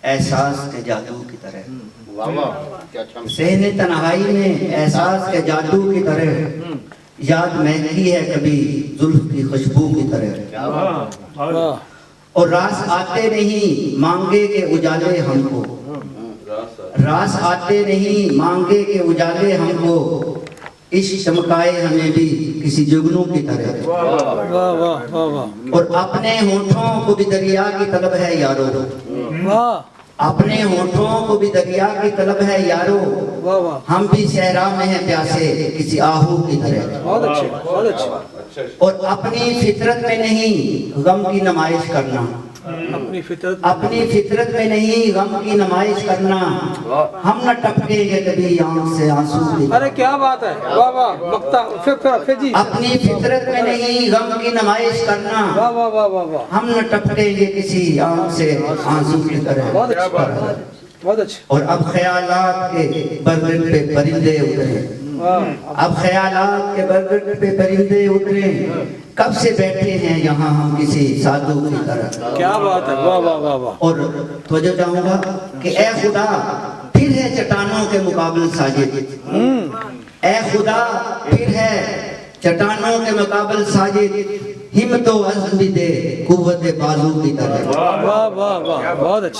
एहसास के जादू की तरह, वाह वाह क्या अच्छा। सहने तन्हाई में एहसास के जादू की तरह, याद महकी है कभी जुल्फ की खुशबू की तरह। क्या बात। और रास आते नहीं मांगे के उजाले हमको, रास आते नहीं मांगे के उजाले हमको, इश्क चमकाए हमें भी किसी जुगनू की तरह। वाह वाह वाह वाह। और अपने होठों को भी दरिया की तलब है यारो, वाह अपने होठों को भी दरिया की तलब है यारो, वाह वाह। हम भी सहरा में हैं प्यासे किसी आहू की तरह। बहुत अच्छे बहुत अच्छे। और अपनी फितरत में नहीं गम की नुमाइश करना, अपनी फितरत अपनी फितरत में नहीं गम की नुमाइश करना, हम न टपकेंगे कभी आंख से आंसू की। अरे क्या बात है, वाह वाह। मक्ता फिर जी। अपनी फितरत में नहीं गम की नुमाइश करना, वाह वाह वाह वाह वाह। हम न टपकेंगे किसी आंख से आंसू की तरह। बहुत अच्छे बहुत अच्छे। और अब ख्यालात के बरगद पे परिंदे उतरे, अब ख्यालात के बरगद पे परिंदे उतरे, कब से बैठे हैं यहाँ हम किसी साधु की तरह। क्या बात है, वाह वाह वाह वाह। और तवज्जो चाहूंगा कि ए खुदा फिर है चट्टानों के मुकाबले साजिद, ए खुदा फिर है चट्टानों के मुकाबले साजिद, हिम्मत व अज़्म भी दे कुव्वत बाजू की तरह। वाह वाह वाह बहुत अच्छे।